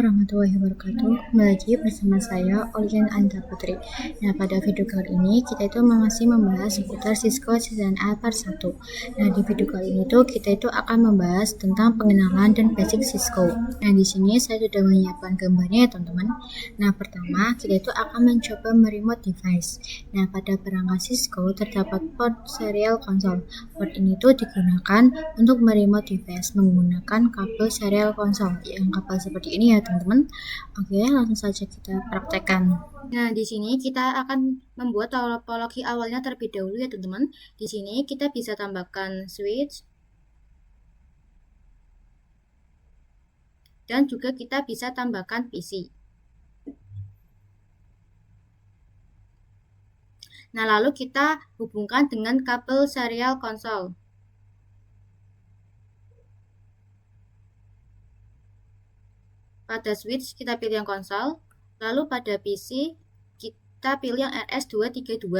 warahmatullahi wabarakatuh. Kembali lagi bersama saya Olian Anta Putri. Nah, pada video kali ini kita itu masih membahas seputar Cisco Season A Part 1. Nah, di video kali ini tuh kita itu akan membahas tentang pengenalan dan basic Cisco. Nah, di sini saya sudah menyiapkan gambarnya ya teman-teman. Nah, pertama kita itu akan mencoba meremote device. Nah, pada perangkat Cisco terdapat port serial console. Port ini tuh digunakan untuk meremote device menggunakan kabel serial console. Yang kabel seperti ini ya teman-teman. Oke, langsung saja kita praktekkan. Nah, di sini kita akan membuat topologi awalnya terlebih dahulu ya teman-teman. Di sini kita bisa tambahkan switch dan juga kita bisa tambahkan PC. Nah, lalu kita hubungkan dengan kabel serial console. Pada switch kita pilih yang konsol, lalu pada PC kita pilih yang RS232.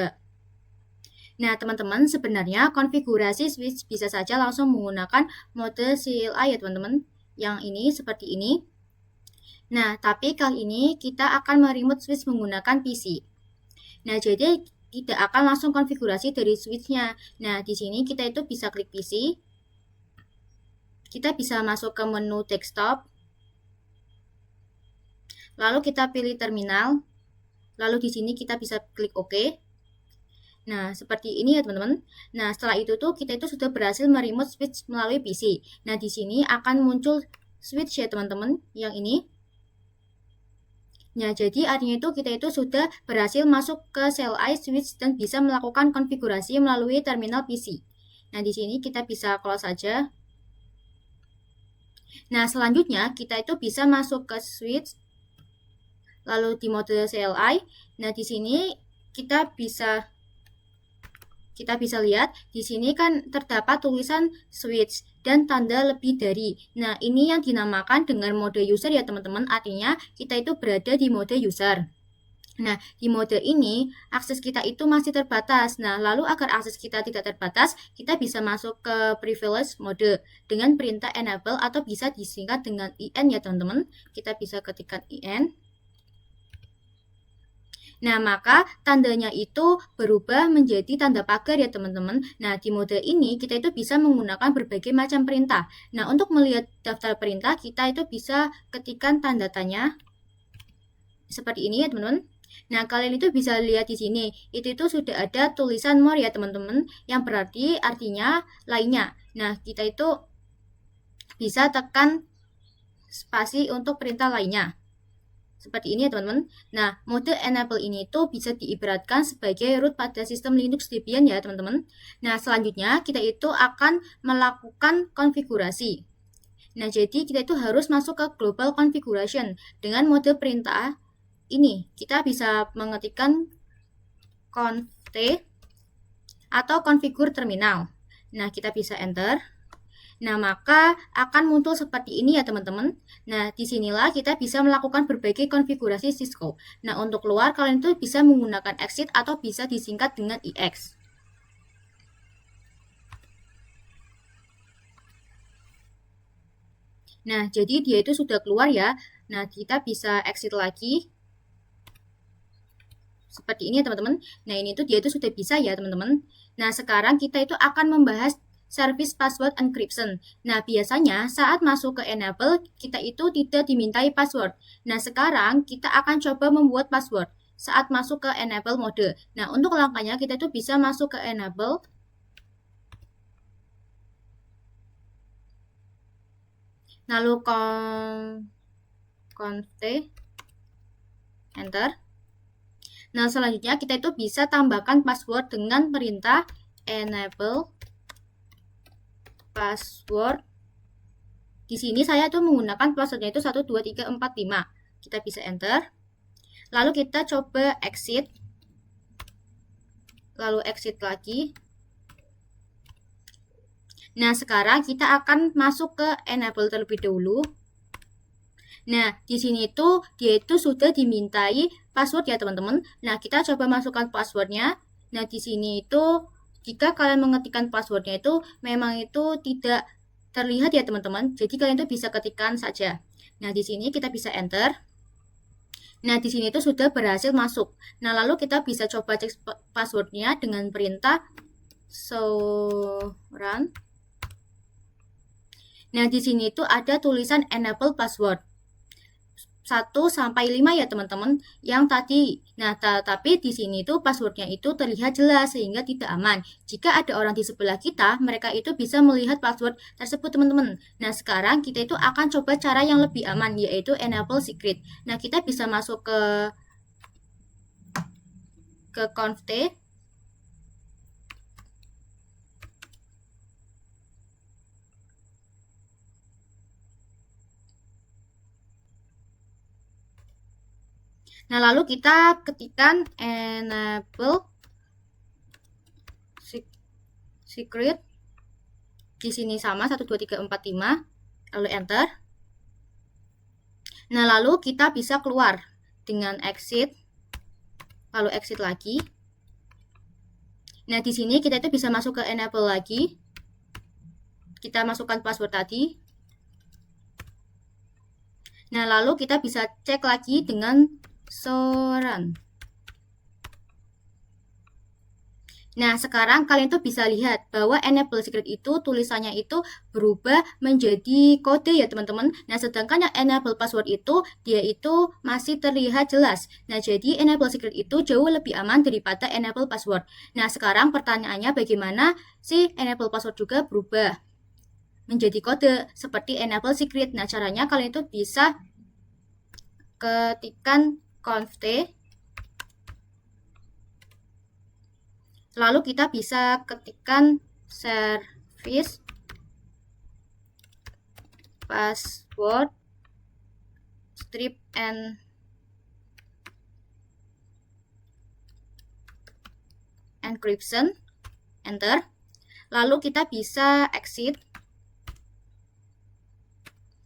Nah, teman-teman, sebenarnya konfigurasi switch bisa saja langsung menggunakan mode CLI ya teman-teman. Yang ini seperti ini. Nah, tapi kali ini kita akan meremote switch menggunakan PC. Nah, jadi tidak akan langsung konfigurasi dari switchnya. Nah, di sini kita itu bisa klik PC. Kita bisa masuk ke menu desktop. Lalu kita pilih terminal. Lalu di sini kita bisa klik OK. Nah, seperti ini ya teman-teman. Nah, setelah itu tuh kita itu sudah berhasil meremote switch melalui PC. Nah, di sini akan muncul switch ya teman-teman, yang ini. Nah, jadi artinya itu kita itu sudah berhasil masuk ke CLI switch dan bisa melakukan konfigurasi melalui terminal PC. Nah, di sini kita bisa close saja. Nah, selanjutnya kita itu bisa masuk ke switch lalu di mode CLI. Nah, di sini kita bisa lihat di sini kan terdapat tulisan switch dan tanda lebih dari. Nah, ini yang dinamakan dengan mode user ya teman-teman. Artinya kita itu berada di mode user. Nah, di mode ini akses kita itu masih terbatas. Nah, lalu agar akses kita tidak terbatas, kita bisa masuk ke privilege mode dengan perintah enable atau bisa disingkat dengan IN ya teman-teman. Kita bisa ketikkan IN. Nah, maka tandanya itu berubah menjadi tanda pagar ya teman-teman. Nah, di mode ini kita itu bisa menggunakan berbagai macam perintah. Nah, untuk melihat daftar perintah, kita itu bisa ketikkan tanda tanya seperti ini ya teman-teman. Nah, kalian itu bisa lihat di sini, itu sudah ada tulisan more ya teman-teman, yang berarti artinya lainnya. Nah, kita itu bisa tekan spasi untuk perintah lainnya. Seperti ini ya teman-teman. Nah, mode enable ini tuh bisa diibaratkan sebagai root pada sistem Linux Debian ya teman-teman. Nah, selanjutnya kita itu akan melakukan konfigurasi. Nah, jadi kita itu harus masuk ke global configuration dengan mode perintah ini. Kita bisa mengetikkan conft atau configure terminal. Nah, kita bisa enter. Nah, maka akan muncul seperti ini ya teman-teman. Nah, disinilah kita bisa melakukan berbagai konfigurasi Cisco. Nah, untuk keluar kalian itu bisa menggunakan exit atau bisa disingkat dengan EX. Nah, jadi dia itu sudah keluar ya. Nah, kita bisa exit lagi. Seperti ini ya teman-teman. Nah, ini tuh dia itu sudah bisa ya teman-teman. Nah, sekarang kita itu akan membahas service password encryption. Nah, biasanya saat masuk ke enable, kita itu tidak dimintai password. Nah, sekarang kita akan coba membuat password saat masuk ke enable mode. Nah, untuk langkahnya kita itu bisa masuk ke enable. Lalu conft enter. Nah, selanjutnya kita itu bisa tambahkan password dengan perintah enable password. Di sini saya tuh menggunakan passwordnya itu 12345. Kita bisa enter. Lalu kita coba exit. Lalu exit lagi. Nah, sekarang kita akan masuk ke enable terlebih dahulu. Nah, di sini tuh dia itu sudah dimintai password ya teman-teman. Nah, kita coba masukkan passwordnya. Nah, di sini itu jika kalian mengetikkan passwordnya itu memang itu tidak terlihat ya teman-teman. Jadi kalian itu bisa ketikkan saja. Nah, di sini kita bisa enter. Nah, di sini itu sudah berhasil masuk. Nah, lalu kita bisa coba cek passwordnya dengan perintah show run. Nah, di sini itu ada tulisan enable password 1 sampai 5 ya teman-teman yang tadi. Nah, tapi di sini itu passwordnya itu terlihat jelas sehingga tidak aman. Jika ada orang di sebelah kita, mereka itu bisa melihat password tersebut teman-teman. Nah, sekarang kita itu akan coba cara yang lebih aman yaitu enable secret. Nah, kita bisa masuk ke conft. Nah, lalu kita ketikkan enable secret. Di sini sama 1 2 3 4 5, lalu enter. Nah, lalu kita bisa keluar dengan exit, lalu exit lagi. Nah, di sini kita itu bisa masuk ke enable lagi. Kita masukkan password tadi. Nah, lalu kita bisa cek lagi dengan show run. Nah, sekarang kalian tuh bisa lihat bahwa enable secret itu tulisannya itu berubah menjadi kode ya teman-teman. Nah, sedangkan yang enable password itu dia itu masih terlihat jelas. Nah, jadi enable secret itu jauh lebih aman daripada enable password. Nah, sekarang pertanyaannya bagaimana sih enable password juga berubah menjadi kode seperti enable secret. Nah, caranya kalian itu bisa ketikkan conft. Lalu kita bisa ketikkan service password strip and encryption, enter. Lalu kita bisa exit.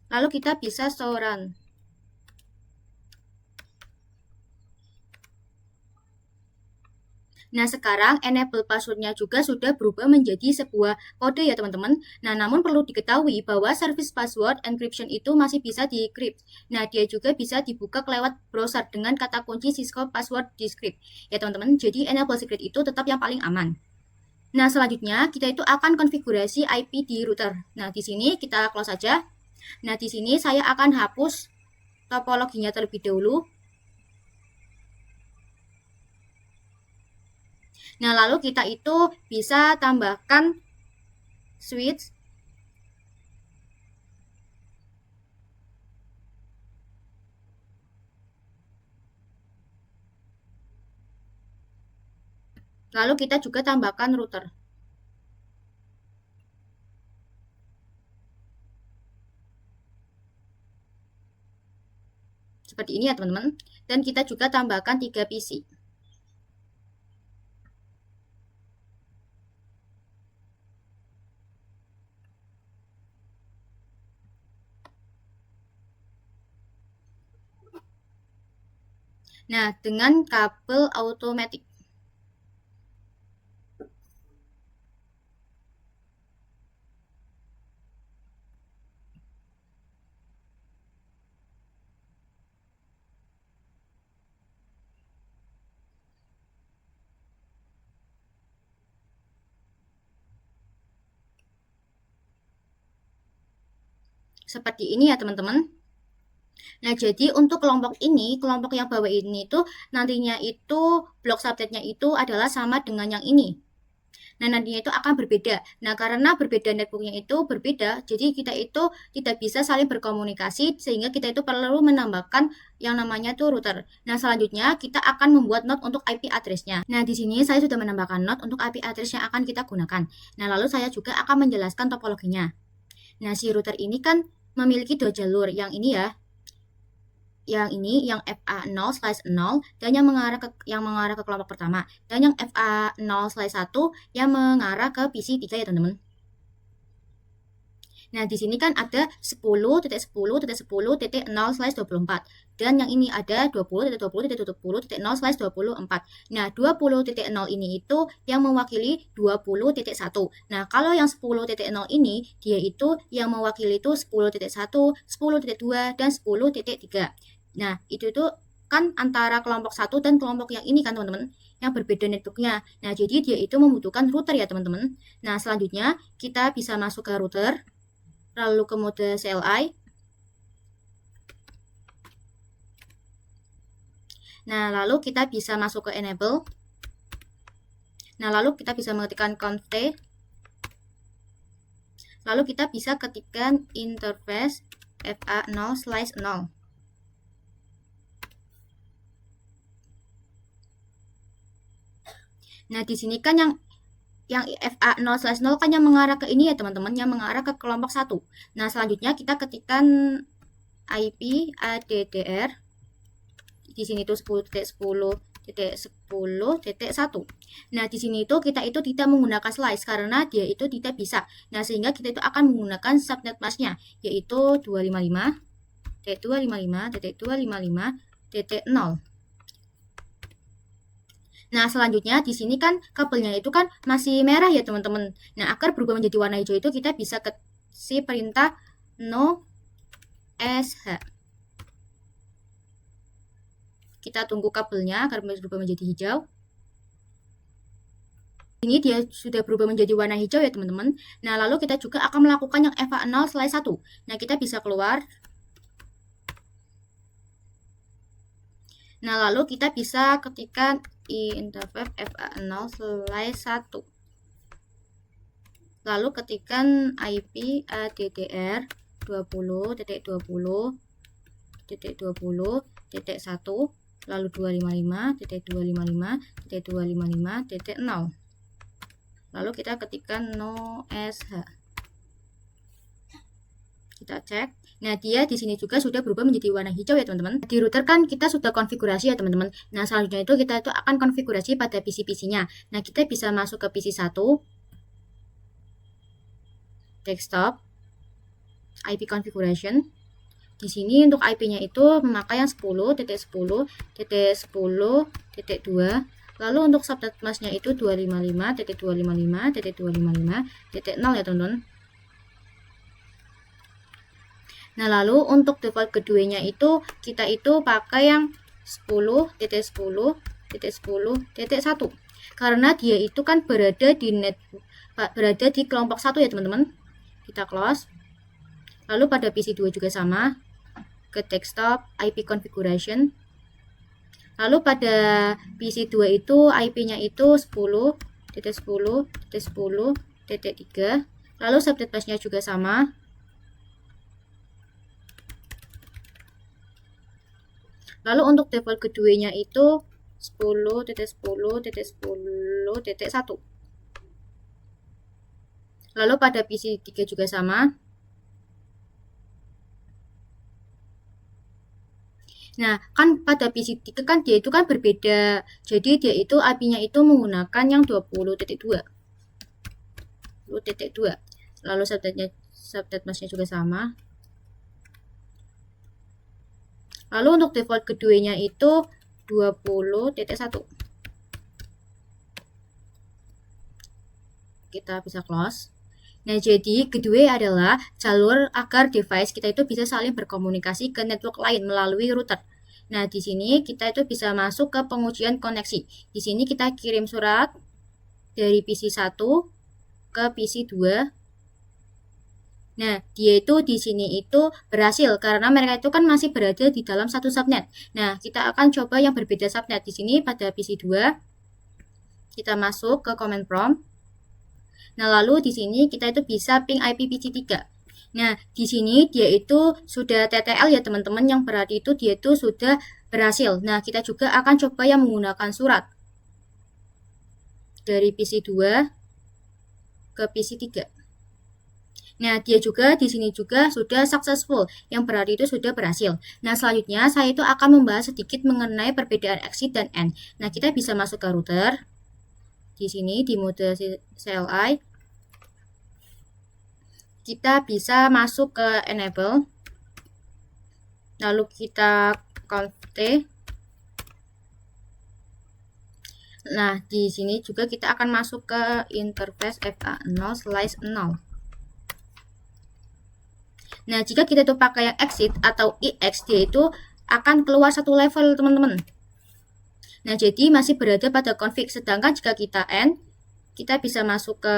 Lalu kita bisa show run. Nah, sekarang enable passwordnya juga sudah berubah menjadi sebuah kode ya teman-teman. Nah, namun perlu diketahui bahwa service password encryption itu masih bisa di-decrypt. Nah, dia juga bisa dibuka lewat browser dengan kata kunci Cisco password decrypt. Ya teman-teman, jadi enable secret itu tetap yang paling aman. Nah, selanjutnya kita itu akan konfigurasi IP di router. Nah, di sini kita close saja. Nah, di sini saya akan hapus topologinya terlebih dahulu. Nah, lalu kita itu bisa tambahkan switch. Lalu kita juga tambahkan router. Seperti ini ya teman-teman. Dan kita juga tambahkan 3 PC. Nah, dengan kabel automatic. Seperti ini ya teman-teman. Nah, jadi untuk kelompok yang bawah ini itu nantinya itu blok subnetnya itu adalah sama dengan yang ini. Nah, nantinya itu akan berbeda. Nah, karena berbeda networknya itu berbeda, jadi kita itu tidak bisa saling berkomunikasi sehingga kita itu perlu menambahkan yang namanya tuh router. Nah, selanjutnya kita akan membuat node untuk IP address-nya. Nah, di sini saya sudah menambahkan node untuk IP address yang akan kita gunakan. Nah, lalu saya juga akan menjelaskan topologinya. Nah, si router ini kan memiliki 2 jalur. Yang ini ya, yang FA0/0 dan yang mengarah ke kelompok pertama, dan yang FA0/1 yang mengarah ke PC 3 ya teman-teman. Nah, di sini kan ada 10.10.10.0/24 dan yang ini ada 20.20.20.0/24. Nah, 20.0 ini itu yang mewakili 20.1. Nah, kalau yang 10.0 ini dia itu yang mewakili itu 10.1, 10.2 dan 10.3. Nah, itu kan antara kelompok 1 dan kelompok yang ini kan, teman-teman, yang berbeda networknya. Nah, jadi dia itu membutuhkan router ya, teman-teman. Nah, selanjutnya kita bisa masuk ke router, lalu ke mode CLI. Nah, lalu kita bisa masuk ke enable. Nah, lalu kita bisa mengetikkan conft. Lalu kita bisa ketikkan interface FA0/0. Nah, di sini kan yang FA0/0 kan yang mengarah ke ini ya, teman-teman, yang mengarah ke kelompok 1. Nah, selanjutnya kita ketikkan IP ADDR. Di sini tuh 10.10.10.1. Nah, di sini itu kita itu tidak menggunakan slice karena dia itu tidak bisa. Nah, sehingga kita itu akan menggunakan subnet masknya, yaitu 255.255.255.0. Nah, selanjutnya di sini kan kabelnya itu kan masih merah ya, teman-teman. Nah, agar berubah menjadi warna hijau itu kita bisa kasih perintah no sh. Kita tunggu kabelnya agar berubah menjadi hijau. Ini dia sudah berubah menjadi warna hijau ya, teman-teman. Nah, lalu kita juga akan melakukan yang FA0/1. Nah, kita bisa keluar. Nah, lalu kita bisa ketikkan interface FA0/1. Lalu ketikkan IP ADDR 20.20.20.1 lalu 255.255.255.0. Lalu kita ketikkan no sh. Kita cek. Nah, dia di sini juga sudah berubah menjadi warna hijau ya, teman-teman. Di router kan kita sudah konfigurasi ya, teman-teman. Nah, selanjutnya itu kita akan konfigurasi pada PC-PC-nya. Nah, kita bisa masuk ke PC 1, desktop, IP configuration. Di sini untuk IP-nya itu memakai yang 10.10.10.2. Lalu untuk subnet masknya itu 255.255.255.0 ya, teman-teman. Nah, lalu untuk default keduanya itu kita itu pakai yang 10.10.10.1 karena dia itu kan berada di kelompok 1 ya, teman-teman. Kita close. Lalu pada PC 2 juga sama, ke desktop, IP configuration. Lalu pada PC 2 itu IP-nya itu 10.10.10.3. Lalu subnet masknya juga sama. Lalu untuk default keduanya itu 10.10.10.1. Lalu pada PC 3 juga sama. Nah, kan pada PC 3 kan dia itu kan berbeda. Jadi dia itu IP-nya itu menggunakan yang 20.2. Lalu subnet masknya juga sama. Lalu untuk default keduanya itu 20.1. Kita bisa close. Nah, jadi kedua adalah jalur agar device kita itu bisa saling berkomunikasi ke network lain melalui router. Nah, di sini kita itu bisa masuk ke pengujian koneksi. Di sini kita kirim surat dari PC 1 ke PC 2. Nah, dia itu di sini itu berhasil karena mereka itu kan masih berada di dalam satu subnet. Nah, kita akan coba yang berbeda subnet. Di sini pada PC 2 kita masuk ke command prompt. Nah, lalu di sini kita itu bisa ping IP PC 3. Nah, di sini dia itu sudah TTL ya, teman-teman, yang berarti itu dia itu sudah berhasil. Nah, kita juga akan coba yang menggunakan surat dari PC 2 ke PC 3. Nah, dia juga di sini juga sudah successful, yang berarti itu sudah berhasil. Nah, selanjutnya saya itu akan membahas sedikit mengenai perbedaan exit dan end. Nah, kita bisa masuk ke router. Di sini di mode CLI. kita bisa masuk ke enable, lalu kita conf T. Nah, di sini juga kita akan masuk ke interface FA0/0. Nah, jika kita itu pakai yang exit atau EX, dia itu akan keluar satu level, teman-teman. Nah, jadi masih berada pada config. Sedangkan jika kita end, kita bisa masuk ke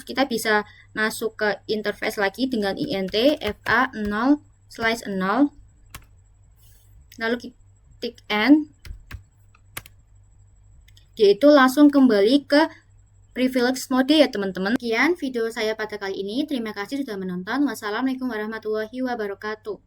kita bisa masuk ke interface lagi dengan int FA0/0. Lalu kita klik end. Dia itu langsung kembali ke privilege mode ya teman-teman. Sekian video saya pada kali ini. Terima kasih sudah menonton. Wassalamualaikum warahmatullahi wabarakatuh.